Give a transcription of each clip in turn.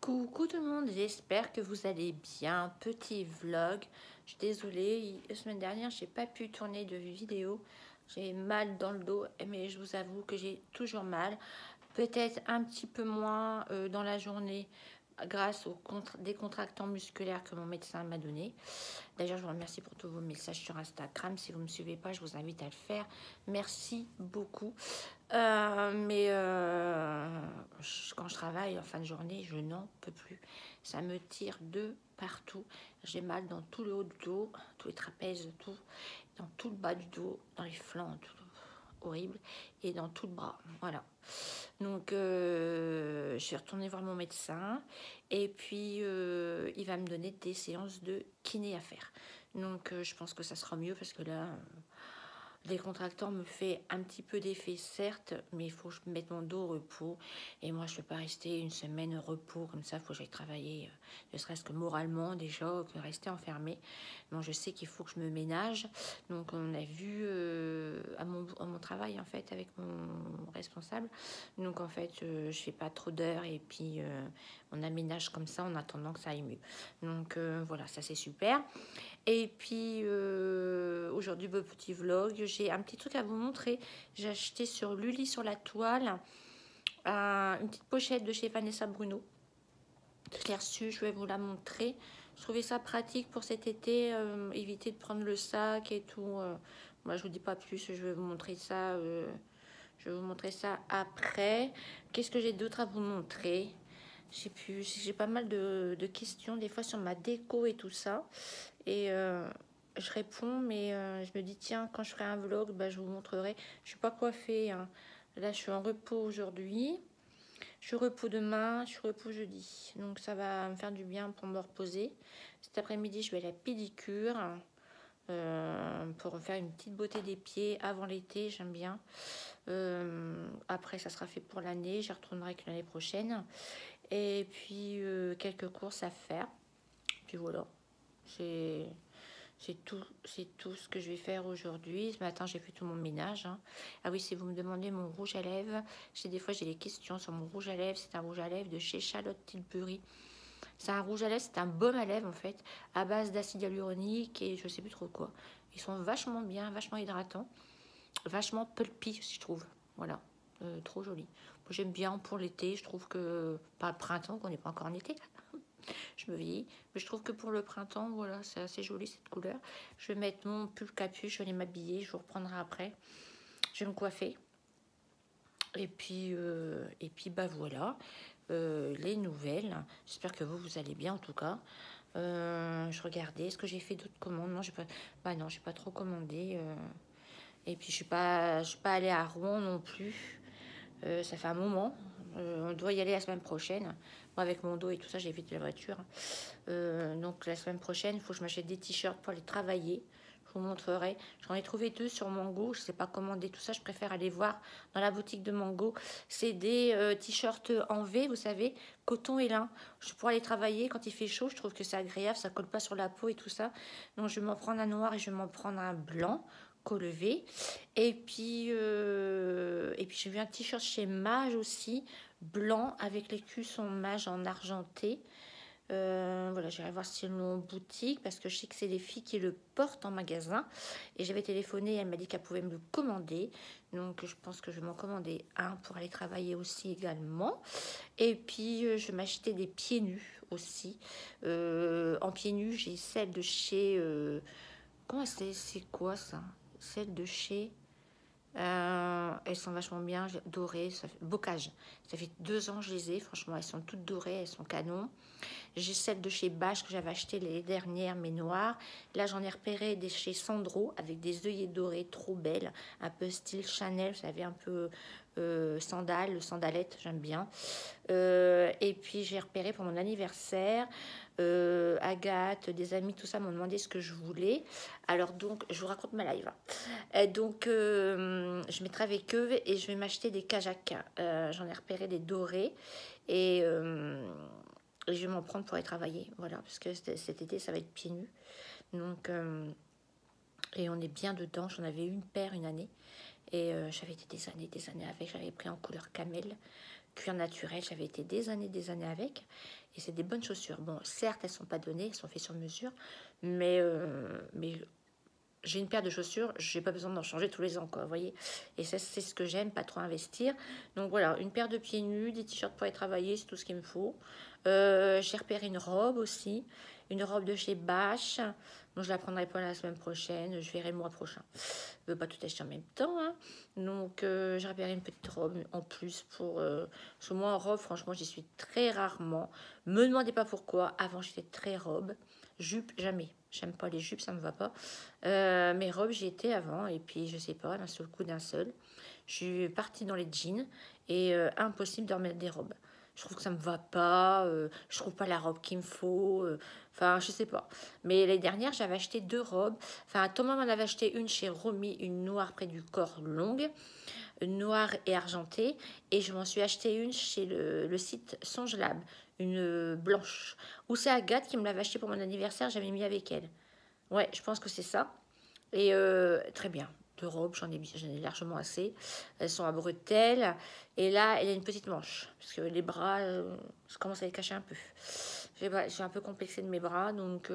Coucou tout le monde, j'espère que vous allez bien. Petit vlog. Je suis désolée, la semaine dernière, j'ai pas pu tourner de vidéo. J'ai mal dans le dos, mais je vous avoue que j'ai toujours mal. Peut-être un petit peu moins dans la journée grâce aux décontractants musculaires que mon médecin m'a donné. D'ailleurs, je vous remercie pour tous vos messages sur Instagram. Si vous ne me suivez pas, je vous invite à le faire. Merci beaucoup. Quand je travaille en fin de journée, je n'en peux plus. Ça me tire de partout. J'ai mal dans tout le haut du dos, tous les trapèzes, tout, dans tout le bas du dos, dans les flancs, tout horrible, et dans tout le bras. Voilà. Donc, je suis retournée voir mon médecin, et puis il va me donner des séances de kiné à faire. Donc, je pense que ça sera mieux parce que là. Les contractants me fait un petit peu d'effet, certes, mais il faut que je mette mon dos au repos. Et moi, je ne peux pas rester une semaine au repos comme ça. Il faut que j'aille travailler, ne serait-ce que moralement déjà, que rester enfermée. Donc, je sais qu'il faut que je me ménage. Donc, on a vu à mon travail, en fait, avec mon responsable. Donc, en fait, je ne fais pas trop d'heures et puis on aménage comme ça en attendant que ça aille mieux. Donc, voilà, ça c'est super. Et puis aujourd'hui, petit vlog, j'ai un petit truc à vous montrer. J'ai acheté sur Lully sur la toile une petite pochette de chez Vanessa Bruno. Je l'ai reçue, je vais vous la montrer. Je trouvais ça pratique pour cet été, éviter de prendre le sac et tout. Moi, je vous dis pas plus, je vais vous montrer ça. Je vais vous montrer ça après. Qu'est-ce que j'ai d'autre à vous montrer? J'ai pas mal de questions des fois sur ma déco et tout ça. Et je réponds, mais je me dis, tiens, quand je ferai un vlog, bah, je vous montrerai. Je suis pas coiffée, hein. Là, je suis en repos aujourd'hui. Je suis repos demain, je suis repos jeudi. Donc, ça va me faire du bien pour me reposer. Cet après-midi, je vais à la pédicure pour faire une petite beauté des pieds avant l'été. J'aime bien. Après, ça sera fait pour l'année. J'y retournerai que l'année prochaine. Et puis, quelques courses à faire. Puis voilà. C'est tout ce que je vais faire aujourd'hui. Ce matin, j'ai fait tout mon ménage. Hein. Ah oui, si vous me demandez mon rouge à lèvres, des fois j'ai des questions sur mon rouge à lèvres. C'est un rouge à lèvres de chez Charlotte Tilbury. C'est un rouge à lèvres, c'est un baume à lèvres en fait, à base d'acide hyaluronique et je sais plus trop quoi. Ils sont vachement bien, vachement hydratants, vachement pulpy, si je trouve. Voilà, trop joli. J'aime bien pour l'été, je trouve que, pas le printemps, qu'on n'est pas encore en été, je me vieillis, mais je trouve que pour le printemps, voilà, c'est assez joli cette couleur. Je vais mettre mon pull capuche, je vais aller m'habiller, je vous reprendrai après. Je vais me coiffer. Et puis bah voilà, les nouvelles. J'espère que vous allez bien en tout cas. Je regardais, est-ce que j'ai fait d'autres commandes? Non, j'ai pas, bah non, j'ai pas trop commandé. Et puis je suis pas allée à Rouen non plus. Ça fait un moment. On doit y aller la semaine prochaine. Moi, avec mon dos et tout ça, j'ai évité la voiture. Donc la semaine prochaine, il faut que je m'achète des t-shirts pour aller travailler. Je vous montrerai. J'en ai trouvé deux sur Mango. Je ne sais pas commander tout ça. Je préfère aller voir dans la boutique de Mango. C'est des t-shirts en V, vous savez, coton et lin. Je pourrais aller travailler quand il fait chaud. Je trouve que c'est agréable. Ça colle pas sur la peau et tout ça. Donc je vais m'en prendre un noir et je vais m'en prendre un blanc levé. Et puis j'ai vu un t-shirt chez Mage aussi, blanc, avec les cuissons Mage en argenté. Voilà, j'irai voir si elles en boutique, parce que je sais que c'est les filles qui le portent en magasin. Et j'avais téléphoné, elle m'a dit qu'elle pouvait me le commander. Donc je pense que je vais m'en commander un pour aller travailler aussi également. Et puis je vais m'acheter des pieds nus aussi. En pieds nus, j'ai celle de chez... comment c'est quoi ça? Celle de chez... elles sont vachement bien dorées, bocage. Ça fait 2 ans que je les ai, franchement, elles sont toutes dorées, elles sont canon. J'ai celle de chez Bache que j'avais acheté l'année dernière, mais noire. Là, j'en ai repéré des chez Sandro avec des œillets dorés, trop belles, un peu style Chanel, vous savez, un peu sandalette, j'aime bien. Et puis, j'ai repéré pour mon anniversaire, Agathe, des amis, tout ça m'ont demandé ce que je voulais. Alors donc, je vous raconte ma live. Et donc, je mettrai avec eux et je vais m'acheter des kajaks. J'en ai repéré des dorés et je vais m'en prendre pour aller travailler. Voilà, parce que cet été, ça va être pieds nus. Donc, et on est bien dedans. J'en avais une paire une année. Et j'avais été des années avec. J'avais pris en couleur camel. cuir naturel. J'avais été des années avec. Et c'est des bonnes chaussures. Bon, certes, elles sont pas données, elles sont faites sur mesure. Mais j'ai une paire de chaussures, j'ai pas besoin d'en changer tous les ans, quoi, vous voyez. Et ça, c'est ce que j'aime, pas trop investir. Donc voilà, une paire de pieds nus, des t-shirts pour aller travailler, c'est tout ce qu'il me faut. J'ai repéré une robe aussi, une robe de chez Bache. Donc je la prendrai pas la semaine prochaine, je verrai le mois prochain. Je veux pas tout acheter en même temps, hein. Donc j'ai repéré une petite robe en plus pour... parce que moi, en robe, franchement, j'y suis très rarement. Me demandez pas pourquoi. Avant, j'étais très robe. Jupe, jamais. J'aime pas les jupes, ça me va pas. Mes robes, j'y étais avant. Et puis, je sais pas, d'un seul coup, d'un seul. Je suis partie dans les jeans. Et impossible de remettre des robes. Je trouve que ça me va pas. Je trouve pas la robe qu'il me faut. Enfin, je sais pas. Mais l'année dernière, j'avais acheté 2 robes. Enfin, Thomas m'en avait acheté une chez Romy, une noire près du corps longue, une noire et argentée. Et je m'en suis acheté une chez le site Songelab, une blanche. Ou c'est Agathe qui me l'avait acheté pour mon anniversaire, j'avais mis avec elle. Ouais, je pense que c'est ça. Et très bien. 2 robes, j'en ai largement assez. Elles sont à bretelles. Et là, elle a une petite manche. Parce que les bras, je commence à les cacher un peu. J'ai un peu complexé de mes bras. Donc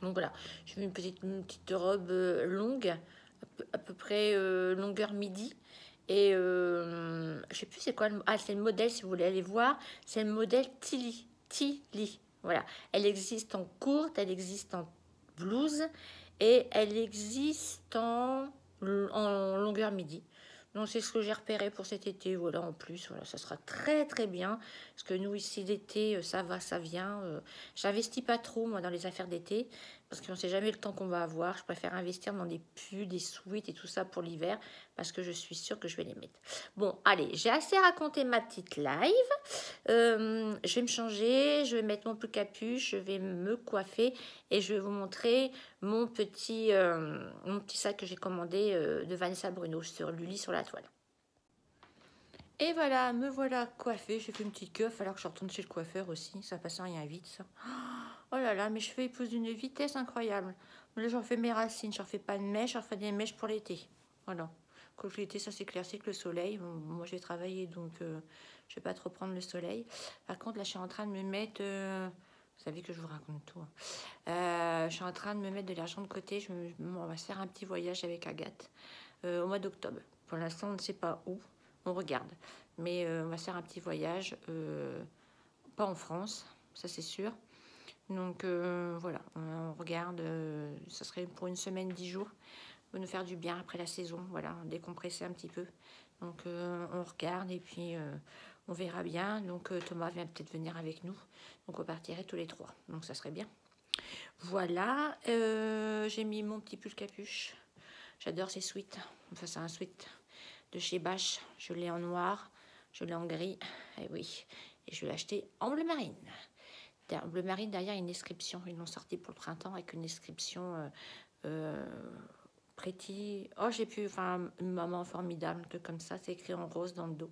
voilà. J'ai mis une petite robe longue. À peu près longueur midi. Et je sais plus c'est quoi. Ah, c'est le modèle, si vous voulez aller voir. C'est le modèle Tilly. Tilly. Voilà. Elle existe en courte, elle existe en blouse. Et elle existe en longueur midi. Donc c'est ce que j'ai repéré pour cet été. Voilà, en plus, voilà, ça sera très très bien. Parce que nous ici l'été, ça va, ça vient. J'investis pas trop moi dans les affaires d'été. Parce qu'on ne sait jamais le temps qu'on va avoir. Je préfère investir dans des pulls, des sweats et tout ça pour l'hiver. Parce que je suis sûre que je vais les mettre. Bon, allez, j'ai assez raconté ma petite live. Je vais me changer, je vais mettre mon pull capuche, je vais me coiffer. Et je vais vous montrer mon petit sac que j'ai commandé de Vanessa Bruno sur Lully sur la toile. Et voilà, me voilà coiffée. J'ai fait une petite queue, il va falloir que je retourne chez le coiffeur aussi. Ça passe rien vite, ça. Oh là là, mes cheveux ils poussent d'une vitesse incroyable. Là, j'en fais mes racines, j'en fais pas de mèches, j'en fais des mèches pour l'été. Voilà. Quand l'été, ça s'éclaircit que le soleil. Bon, moi, je vais travailler, donc je vais pas trop prendre le soleil. Par contre, là, je suis en train de me mettre... vous savez que je vous raconte tout. Je suis en train de me mettre de l'argent de côté. On va se faire un petit voyage avec Agathe au mois d'octobre. Pour l'instant, on ne sait pas où. On regarde. Mais on va se faire un petit voyage. Pas en France, ça c'est sûr. Donc voilà, on regarde. Ça serait pour une semaine, 10 jours. Va nous faire du bien après la saison. Voilà, décompresser un petit peu. Donc on regarde et puis on verra bien. Donc Thomas vient peut-être venir avec nous. Donc on partirait tous les 3. Donc ça serait bien. Voilà, j'ai mis mon petit pull capuche. J'adore ces sweats. Enfin, c'est un sweat de chez Bache. Je l'ai en noir, je l'ai en gris. Et oui, et je l'ai acheté en bleu marine. En bleu marine, derrière, il y a une description. Ils l'ont sorti pour le printemps avec une description Pretty. Oh, j'ai pu. Enfin, une maman formidable, un truc comme ça. C'est écrit en rose dans le dos.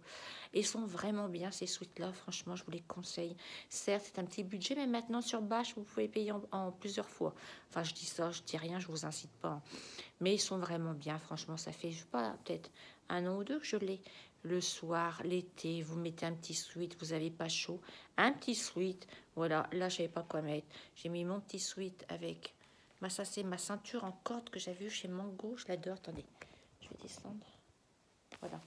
Et ils sont vraiment bien, ces sweats-là. Franchement, je vous les conseille. Certes, c'est un petit budget, mais maintenant, sur Bache, vous pouvez payer en plusieurs fois. Enfin, je dis ça, je dis rien, je vous incite pas. Mais ils sont vraiment bien. Franchement, ça fait, je sais pas, peut-être 1 an ou 2 que je l'ai. Le soir, l'été, vous mettez un petit sweat, vous n'avez pas chaud. Un petit sweat. Voilà, là, je savais pas quoi mettre. J'ai mis mon petit sweat avec... Ça, c'est ma ceinture en corde que j'avais vue chez Mango. Je l'adore. Attendez, je vais descendre. Voilà.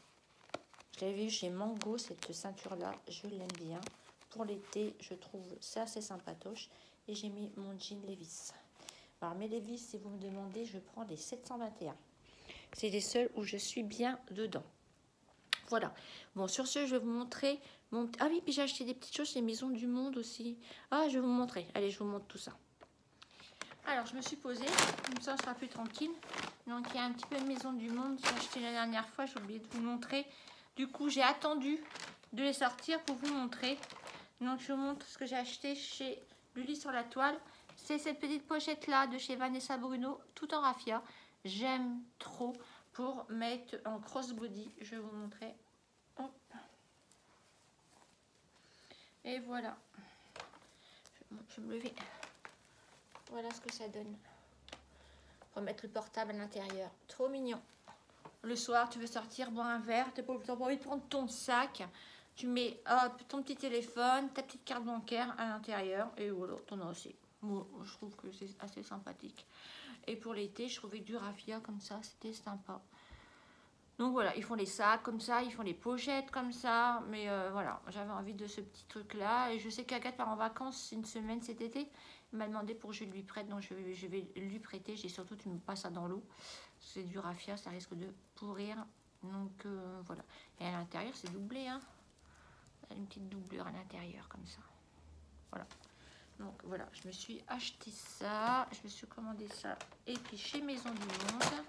Je l'avais vue chez Mango, cette ceinture-là. Je l'aime bien. Pour l'été, je trouve c'est assez sympatoche. Et j'ai mis mon jean Levi's. Alors, mes Levi's, si vous me demandez, je prends des 721. C'est les seuls où je suis bien dedans. Voilà. Bon, sur ce, je vais vous montrer mon... Ah oui, puis j'ai acheté des petites choses chez Maison du Monde aussi. Ah, je vais vous montrer. Allez, je vous montre tout ça. Alors, je me suis posée, comme ça on sera plus tranquille. Donc, il y a un petit peu de Maison du Monde. J'ai acheté la dernière fois, j'ai oublié de vous montrer. Du coup, j'ai attendu de les sortir pour vous montrer. Donc, je vous montre ce que j'ai acheté chez Lully sur la toile. C'est cette petite pochette-là de chez Vanessa Bruno, tout en raffia. J'aime trop pour mettre en crossbody. Je vais vous montrer. Hop. Et voilà. Je vais me lever. Voilà ce que ça donne. Pour mettre le portable à l'intérieur. Trop mignon. Le soir, tu veux sortir, boire un verre, tu n'as pas envie de prendre ton sac. Tu mets ton petit téléphone, ta petite carte bancaire à l'intérieur et voilà, t'en as aussi. Bon, je trouve que c'est assez sympathique. Et pour l'été, je trouvais du raffia comme ça, c'était sympa. Donc voilà, ils font les sacs comme ça, ils font les pochettes comme ça. Mais voilà, j'avais envie de ce petit truc-là. Et je sais qu'Agathe part en vacances une semaine cet été. Elle m'a demandé pour que je lui prête, donc je vais lui prêter. J'ai surtout, tu me passes ça dans l'eau. C'est du raffia, ça risque de pourrir. Donc voilà. Et à l'intérieur, c'est doublé, hein. Une petite doublure à l'intérieur comme ça. Voilà. Donc voilà, je me suis acheté ça. Je me suis commandé ça. Et puis chez Maison du Monde.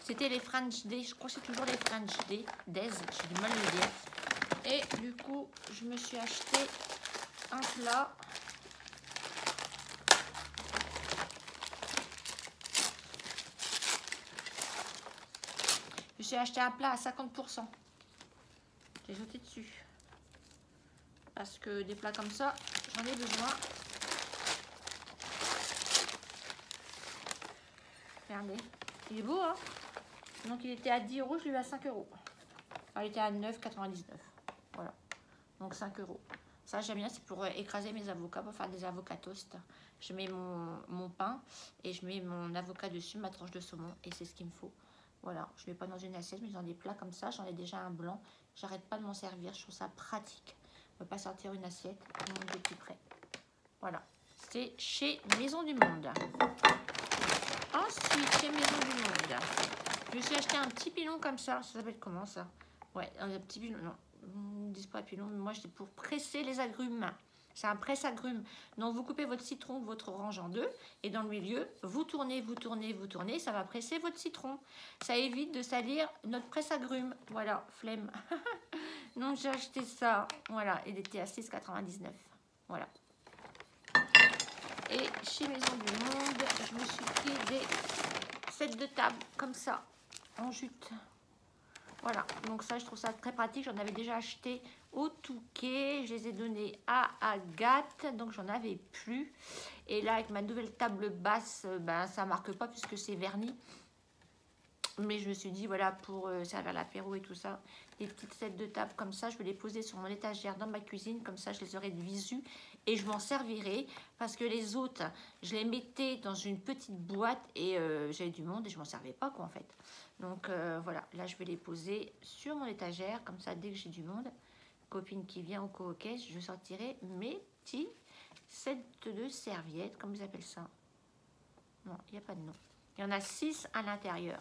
C'était les French Day. Je crois que c'est toujours les French Day. J'ai du mal à le dire. Et du coup, je me suis acheté un plat. Je me suis acheté un plat à 50%. J'ai sauté dessus. Parce que des plats comme ça, j'en ai besoin. Regardez. Il est beau, hein? Donc il était à 10 €, je l'ai eu à 5 €. Alors, il était à 9,99 €. Voilà. Donc 5 €. Ça, j'aime bien, c'est pour écraser mes avocats, pour faire des avocats toast. Je mets mon pain et je mets mon avocat dessus, ma tranche de saumon. Et c'est ce qu'il me faut. Voilà, je ne mets pas dans une assiette, mais dans des plats comme ça. J'en ai déjà un blanc. J'arrête pas de m'en servir. Je trouve ça pratique. On ne peut pas sortir une assiette. Donc, j'ai tout prêt. Voilà. C'est chez Maison du Monde. Ensuite, chez Maison du Monde, je me suis acheté un petit pilon comme ça. Ça s'appelle comment ça? Ouais, un petit pilon. Non, ils ne disent pas pilon, mais moi, c'est pour presser les agrumes. C'est un presse-agrumes. Donc, vous coupez votre citron, votre orange en deux. Et dans le milieu, vous tournez, vous tournez, vous tournez. Ça va presser votre citron. Ça évite de salir notre presse-agrumes. Voilà, flemme. Donc, j'ai acheté ça. Voilà, il était à 6,99 €. Voilà. Et chez Maison du Monde, je me suis pris des sets de table comme ça, en jute. Voilà, donc ça, je trouve ça très pratique. J'en avais déjà acheté au Touquet. Je les ai donnés à Agathe, donc j'en avais plus. Et là, avec ma nouvelle table basse, ben, ça ne marque pas puisque c'est verni. Mais je me suis dit, voilà, pour servir l'apéro et tout ça, des petites sets de table comme ça, je vais les poser sur mon étagère dans ma cuisine. Comme ça, je les aurai de visu et je m'en servirai. Parce que les autres, je les mettais dans une petite boîte et j'avais du monde et je m'en servais pas, quoi, en fait. Donc, voilà, là, je vais les poser sur mon étagère. Comme ça, dès que j'ai du monde, copine qui vient au co-caisse, je sortirai mes petits sets de serviettes, comme ils appellent ça. Non, il n'y a pas de nom. Il y en a 6 à l'intérieur.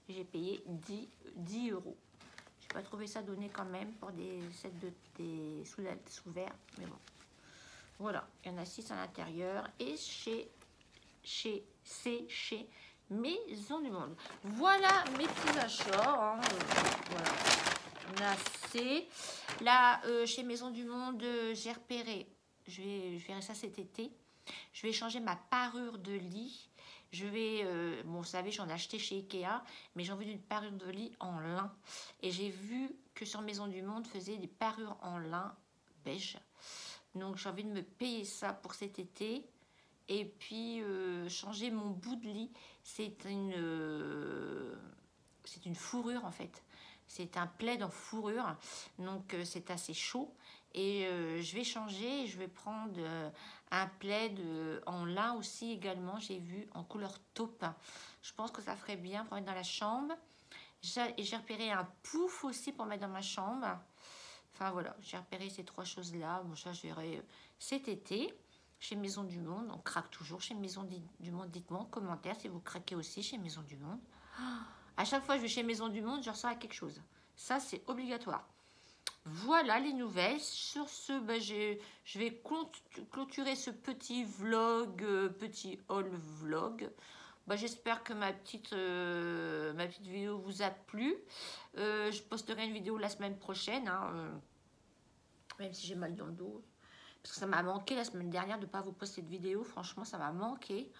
J'ai payé 10 €. Je n'ai pas trouvé ça donné quand même pour des sets des sous verre, mais bon. Voilà, il y en a 6 à l'intérieur et chez Maison du Monde. Voilà mes petits achats. Hein. Voilà, on a assez. Là, chez Maison du Monde, j'ai repéré. Je verrai ça cet été. Je vais changer ma parure de lit. Je vais, bon, vous savez, j'en ai acheté chez Ikea, mais j'ai envie d'une parure de lit en lin. Et j'ai vu que sur Maison du Monde faisait des parures en lin beige. Donc j'ai envie de me payer ça pour cet été. Et puis changer mon bout de lit. C'est une fourrure en fait. C'est un plaid en fourrure. Donc c'est assez chaud. Et je vais changer. Je vais prendre un plaid en lin aussi également. J'ai vu en couleur taupe. Je pense que ça ferait bien pour mettre dans la chambre. J'ai repéré un pouf aussi pour mettre dans ma chambre. Enfin voilà, j'ai repéré ces 3 choses-là. Bon, ça, je verrai cet été. Chez Maison du Monde, on craque toujours chez Maison du Monde. Dites-moi en commentaire si vous craquez aussi chez Maison du Monde. À chaque fois que je vais chez Maison du Monde, je ressens à quelque chose. Ça, c'est obligatoire. Voilà les nouvelles. Sur ce, ben, je vais clôturer ce petit vlog, petit haul vlog. Ben, j'espère que ma petite vidéo vous a plu. Je posterai une vidéo la semaine prochaine, hein, même si j'ai mal dans le dos. Parce que ça m'a manqué la semaine dernière de ne pas vous poster de vidéo. Franchement, ça m'a manqué.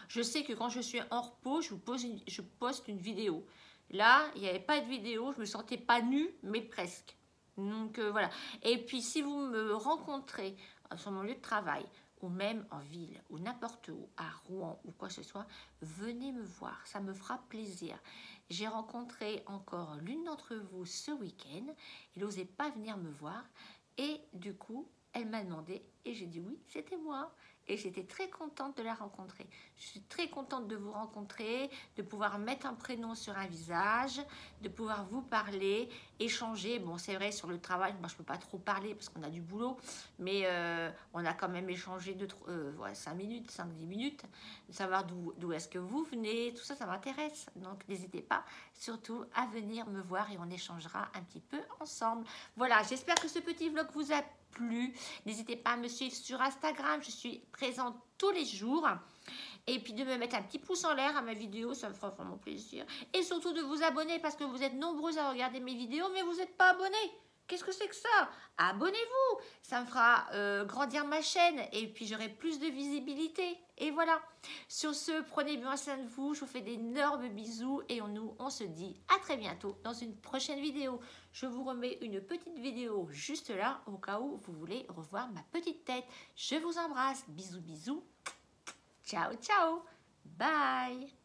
Je sais que quand je suis en repos, je poste une vidéo. Là, il n'y avait pas de vidéo. Je ne me sentais pas nue, mais presque. Donc, voilà. Et puis, si vous me rencontrez sur mon lieu de travail ou même en ville, ou n'importe où, à Rouen ou quoi que ce soit, venez me voir, ça me fera plaisir. J'ai rencontré encore l'une d'entre vous ce week-end, elle n'osait pas venir me voir, et du coup, elle m'a demandé, et j'ai dit oui, c'était moi. Et j'étais très contente de la rencontrer. Je suis très contente de vous rencontrer, de pouvoir mettre un prénom sur un visage, de pouvoir vous parler, échanger. Bon, c'est vrai, sur le travail, moi, je ne peux pas trop parler parce qu'on a du boulot, mais on a quand même échangé 5 minutes, 5-10 minutes, de savoir d'où est-ce que vous venez, tout ça, ça m'intéresse. Donc, n'hésitez pas surtout à venir me voir et on échangera un petit peu ensemble. Voilà, j'espère que ce petit vlog vous a plu. N'hésitez pas à me suivre sur Instagram, je suis présente tous les jours. Et puis de me mettre un petit pouce en l'air à ma vidéo, ça me fera vraiment plaisir. Et surtout de vous abonner parce que vous êtes nombreux à regarder mes vidéos, mais vous n'êtes pas abonnés. Qu'est-ce que c'est que ça? Abonnez-vous, ça me fera grandir ma chaîne et puis j'aurai plus de visibilité. Et voilà. Sur ce, prenez bien soin de vous, je vous fais d'énormes bisous et on se dit à très bientôt dans une prochaine vidéo. Je vous remets une petite vidéo juste là au cas où vous voulez revoir ma petite tête. Je vous embrasse, bisous bisous. Ciao ciao, bye.